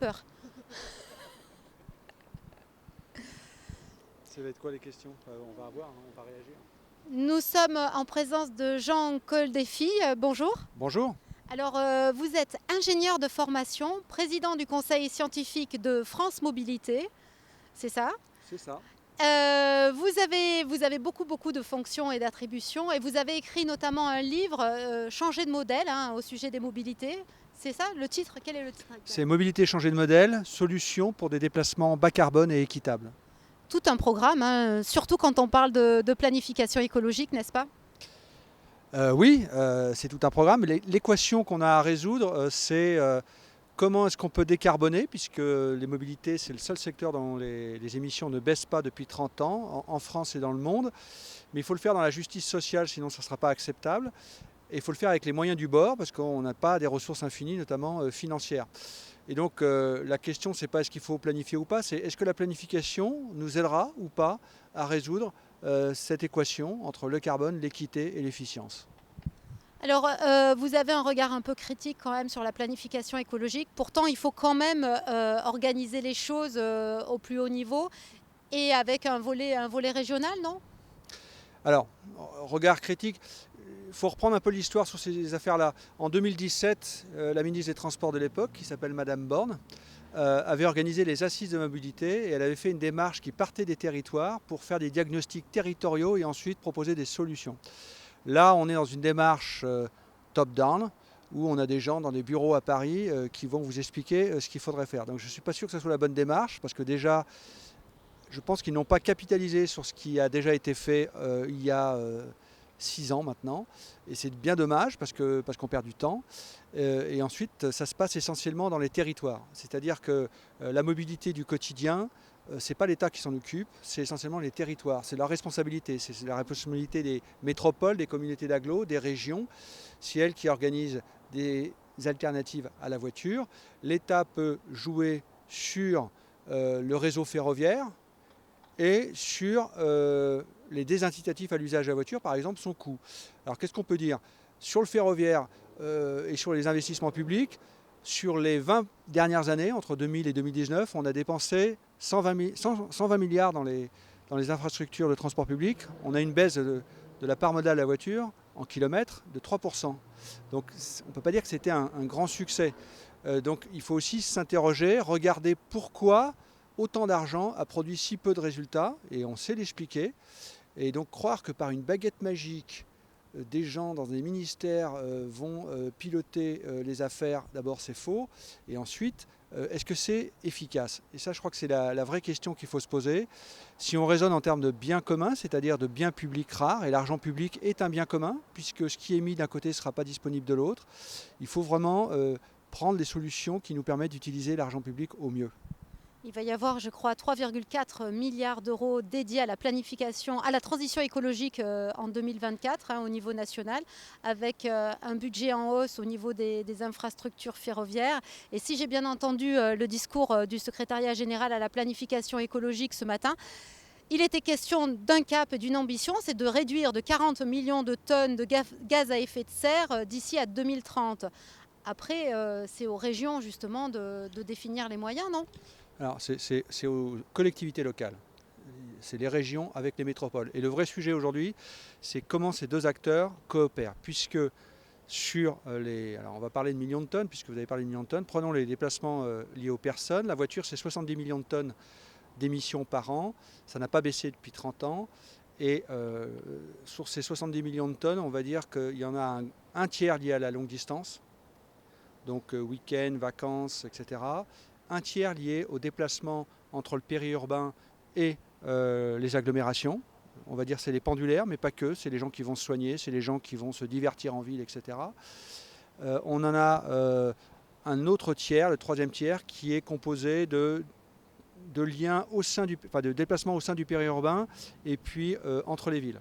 peur. Ça va être quoi les questions? On va voir, hein, on va réagir. Nous sommes en présence de Jean Coldefy. Bonjour. Bonjour. Alors, vous êtes ingénieur de formation, président du conseil scientifique de France Mobilité, c'est ça? C'est ça. Vous avez beaucoup de fonctions et d'attributions et vous avez écrit notamment un livre, Changer de modèle, hein, au sujet des mobilités. C'est ça le titre? Quel est le titre exact? C'est mobilité changer de modèle, solution pour des déplacements bas carbone et équitables. Tout un programme, hein, surtout quand on parle de planification écologique, n'est-ce pas? Oui, c'est tout un programme. L'équation qu'on a à résoudre, c'est comment est-ce qu'on peut décarboner, puisque les mobilités, c'est le seul secteur dont les émissions ne baissent pas depuis 30 ans, en France et dans le monde. Mais il faut le faire dans la justice sociale, sinon ça ne sera pas acceptable. Et il faut le faire avec les moyens du bord, parce qu'on n'a pas des ressources infinies, notamment financières. Et donc la question, c'est pas est-ce qu'il faut planifier ou pas, c'est est-ce que la planification nous aidera ou pas à résoudre cette équation entre le carbone, l'équité et l'efficience. Alors, vous avez un regard un peu critique quand même sur la planification écologique. Pourtant, il faut quand même organiser les choses au plus haut niveau et avec un volet régional, non? Alors, regard critique, il faut reprendre un peu l'histoire sur ces affaires-là. En 2017, la ministre des Transports de l'époque, qui s'appelle Madame Borne, avait organisé les assises de mobilité et elle avait fait une démarche qui partait des territoires pour faire des diagnostics territoriaux et ensuite proposer des solutions. Là, on est dans une démarche top-down où on a des gens dans des bureaux à Paris qui vont vous expliquer ce qu'il faudrait faire. Donc je ne suis pas sûr que ce soit la bonne démarche parce que déjà, je pense qu'ils n'ont pas capitalisé sur ce qui a déjà été fait il y a 6 ans maintenant. Et c'est bien dommage parce qu'on perd du temps. Et ensuite, ça se passe essentiellement dans les territoires. C'est-à-dire que la mobilité du quotidien, ce n'est pas l'État qui s'en occupe, c'est essentiellement les territoires. C'est leur responsabilité. C'est la responsabilité des métropoles, des communautés d'agglos, des régions. C'est elles qui organisent des alternatives à la voiture. L'État peut jouer sur le réseau ferroviaire et sur les désincitatifs à l'usage de la voiture, par exemple son coût. Alors qu'est-ce qu'on peut dire? Sur le ferroviaire et sur les investissements publics, sur les 20 dernières années, entre 2000 et 2019, on a dépensé 120 milliards dans les infrastructures de transport public. On a une baisse de la part modale de la voiture en kilomètres de 3%. Donc on ne peut pas dire que c'était un grand succès. Donc il faut aussi s'interroger, regarder pourquoi autant d'argent a produit si peu de résultats, et on sait l'expliquer. Et donc croire que par une baguette magique, des gens dans des ministères vont piloter les affaires, d'abord c'est faux, et ensuite, est-ce que c'est efficace? Et ça, je crois que c'est la vraie question qu'il faut se poser. Si on raisonne en termes de biens communs, c'est-à-dire de biens publics rares, et l'argent public est un bien commun, puisque ce qui est mis d'un côté ne sera pas disponible de l'autre, il faut vraiment prendre des solutions qui nous permettent d'utiliser l'argent public au mieux. Il va y avoir, je crois, 3,4 milliards d'euros dédiés à la planification, à la transition écologique en 2024 hein, au niveau national, avec un budget en hausse au niveau des infrastructures ferroviaires. Et si j'ai bien entendu le discours du secrétariat général à la planification écologique ce matin, il était question d'un cap et d'une ambition, c'est de réduire de 40 millions de tonnes de gaz à effet de serre d'ici à 2030. Après, c'est aux régions justement de définir les moyens, non? Alors, c'est aux collectivités locales. C'est les régions avec les métropoles. Et le vrai sujet aujourd'hui, c'est comment ces deux acteurs coopèrent. Puisque sur les... Alors, on va parler de millions de tonnes, puisque vous avez parlé de millions de tonnes. Prenons les déplacements liés aux personnes. La voiture, c'est 70 millions de tonnes d'émissions par an. Ça n'a pas baissé depuis 30 ans. Et sur ces 70 millions de tonnes, on va dire qu'il y en a un tiers lié à la longue distance. Donc week-end, vacances, etc. Un tiers lié au déplacement entre le périurbain et les agglomérations. On va dire que c'est les pendulaires, mais pas que. C'est les gens qui vont se soigner, c'est les gens qui vont se divertir en ville, etc. On en a un autre tiers, le troisième tiers, qui est composé de liens au sein du, enfin, de déplacements au sein du périurbain et puis entre les villes.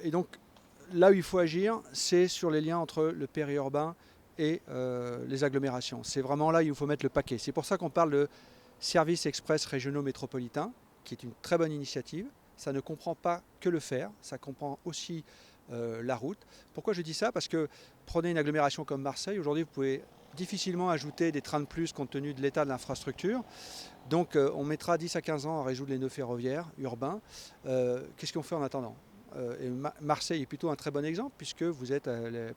Et donc là où il faut agir, c'est sur les liens entre le périurbain et les agglomérations. C'est vraiment là où il faut mettre le paquet. C'est pour ça qu'on parle de services express régionaux métropolitains, qui est une très bonne initiative. Ça ne comprend pas que le fer, ça comprend aussi la route. Pourquoi je dis ça? Parce que prenez une agglomération comme Marseille, aujourd'hui vous pouvez difficilement ajouter des trains de plus compte tenu de l'état de l'infrastructure. Donc on mettra 10 à 15 ans à résoudre les nœuds ferroviaires urbains. Qu'est-ce qu'on fait en attendant ? Et Marseille est plutôt un très bon exemple puisque vous êtes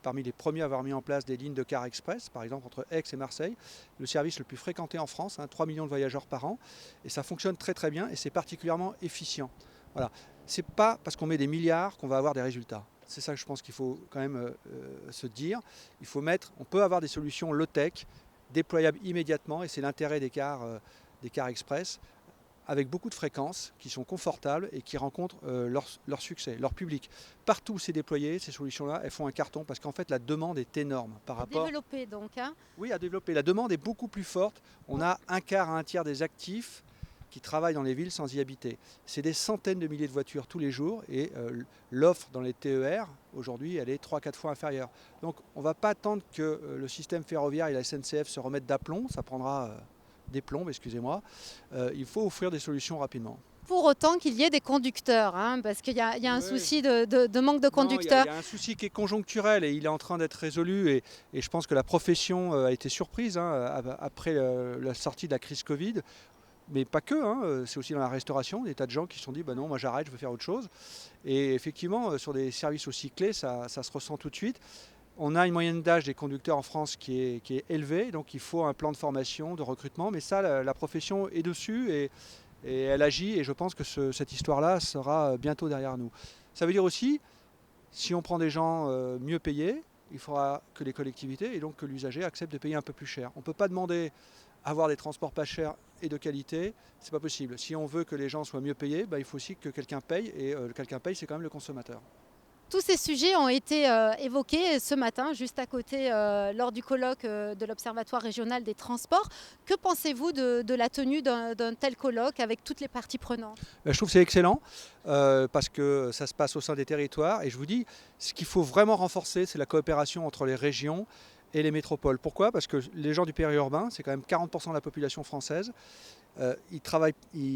parmi les premiers à avoir mis en place des lignes de car express, par exemple entre Aix et Marseille, le service le plus fréquenté en France, 3 millions de voyageurs par an, et ça fonctionne très très bien et c'est particulièrement efficient. Voilà. C'est pas parce qu'on met des milliards qu'on va avoir des résultats. C'est ça que je pense qu'il faut quand même se dire. On peut avoir des solutions low-tech, déployables immédiatement, et c'est l'intérêt des cars express, avec beaucoup de fréquences, qui sont confortables et qui rencontrent leur succès, leur public. Partout où c'est déployé, ces solutions-là, elles font un carton parce qu'en fait la demande est énorme par rapport... Développer donc. Oui, à développer. La demande est beaucoup plus forte. On a un quart à un tiers des actifs qui travaillent dans les villes sans y habiter. C'est des centaines de milliers de voitures tous les jours et l'offre dans les TER, aujourd'hui, elle est 3-4 fois inférieure. Donc on ne va pas attendre que le système ferroviaire et la SNCF se remettent d'aplomb, ça prendra des plombes, excusez-moi. Il faut offrir des solutions rapidement. Pour autant qu'il y ait des conducteurs, parce qu'il y a un souci de manque de conducteurs. Il y a un souci qui est conjoncturel et il est en train d'être résolu et je pense que la profession a été surprise après la sortie de la crise Covid. Mais pas que, c'est aussi dans la restauration, des tas de gens qui se sont dit non, moi j'arrête, je veux faire autre chose. Et effectivement, sur des services aussi clés, ça se ressent tout de suite. On a une moyenne d'âge des conducteurs en France qui est élevée, donc il faut un plan de formation, de recrutement. Mais ça, la profession est dessus et elle agit. Et je pense que cette histoire-là sera bientôt derrière nous. Ça veut dire aussi, si on prend des gens mieux payés, il faudra que les collectivités et donc que l'usager accepte de payer un peu plus cher. On ne peut pas demander avoir des transports pas chers et de qualité, c'est pas possible. Si on veut que les gens soient mieux payés, il faut aussi que quelqu'un paye et quelqu'un paye, c'est quand même le consommateur. Tous ces sujets ont été évoqués ce matin, juste à côté, lors du colloque de l'Observatoire régional des transports. Que pensez-vous de la tenue d'un tel colloque avec toutes les parties prenantes ? Je trouve que c'est excellent parce que ça se passe au sein des territoires. Et je vous dis, ce qu'il faut vraiment renforcer, c'est la coopération entre les régions et les métropoles. Pourquoi ? Parce que les gens du périurbain, c'est quand même 40% de la population française. Ils travaillent,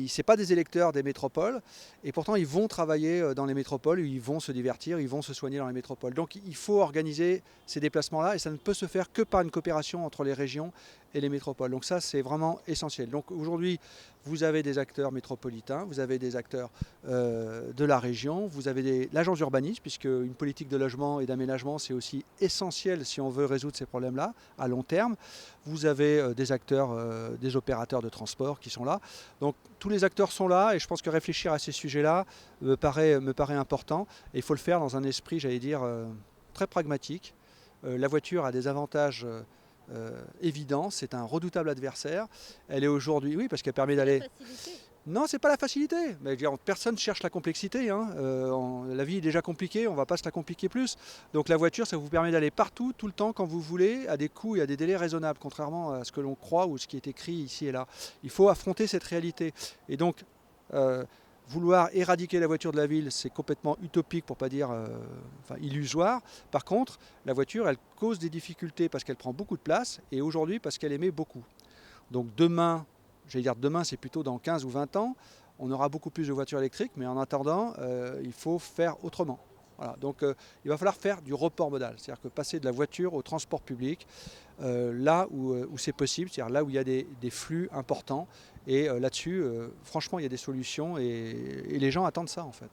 c'est pas des électeurs des métropoles, et pourtant ils vont travailler dans les métropoles, ils vont se divertir, ils vont se soigner dans les métropoles. Donc il faut organiser ces déplacements-là, et ça ne peut se faire que par une coopération entre les régions et les métropoles. Donc ça, c'est vraiment essentiel. Donc aujourd'hui, vous avez des acteurs métropolitains, vous avez des acteurs de la région, vous avez l'agence d'urbanisme, puisque une politique de logement et d'aménagement, c'est aussi essentiel si on veut résoudre ces problèmes-là à long terme. Vous avez des acteurs, des opérateurs de transport qui sont là. Donc tous les acteurs sont là et je pense que réfléchir à ces sujets-là me paraît important. Et il faut le faire dans un esprit, j'allais dire, très pragmatique. La voiture a des avantages évidents, c'est un redoutable adversaire. Elle est aujourd'hui, oui, parce qu'elle permet d'aller... Non, c'est pas la facilité. Mais personne ne cherche la complexité. La vie est déjà compliquée, on ne va pas se la compliquer plus. Donc la voiture, ça vous permet d'aller partout, tout le temps, quand vous voulez, à des coûts et à des délais raisonnables, contrairement à ce que l'on croit ou ce qui est écrit ici et là. Il faut affronter cette réalité. Et donc, vouloir éradiquer la voiture de la ville, c'est complètement utopique, pour ne pas dire illusoire. Par contre, la voiture, elle cause des difficultés parce qu'elle prend beaucoup de place et aujourd'hui parce qu'elle émet beaucoup. Donc demain, c'est plutôt dans 15 ou 20 ans, on aura beaucoup plus de voitures électriques, mais en attendant, il faut faire autrement. Voilà. Donc il va falloir faire du report modal, c'est-à-dire que passer de la voiture au transport public, là où c'est possible, c'est-à-dire là où il y a des flux importants. Et là-dessus, franchement, il y a des solutions et les gens attendent ça en fait.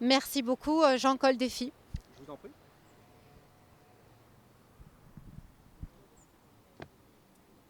Merci beaucoup Jean Coldefy. Je vous en prie.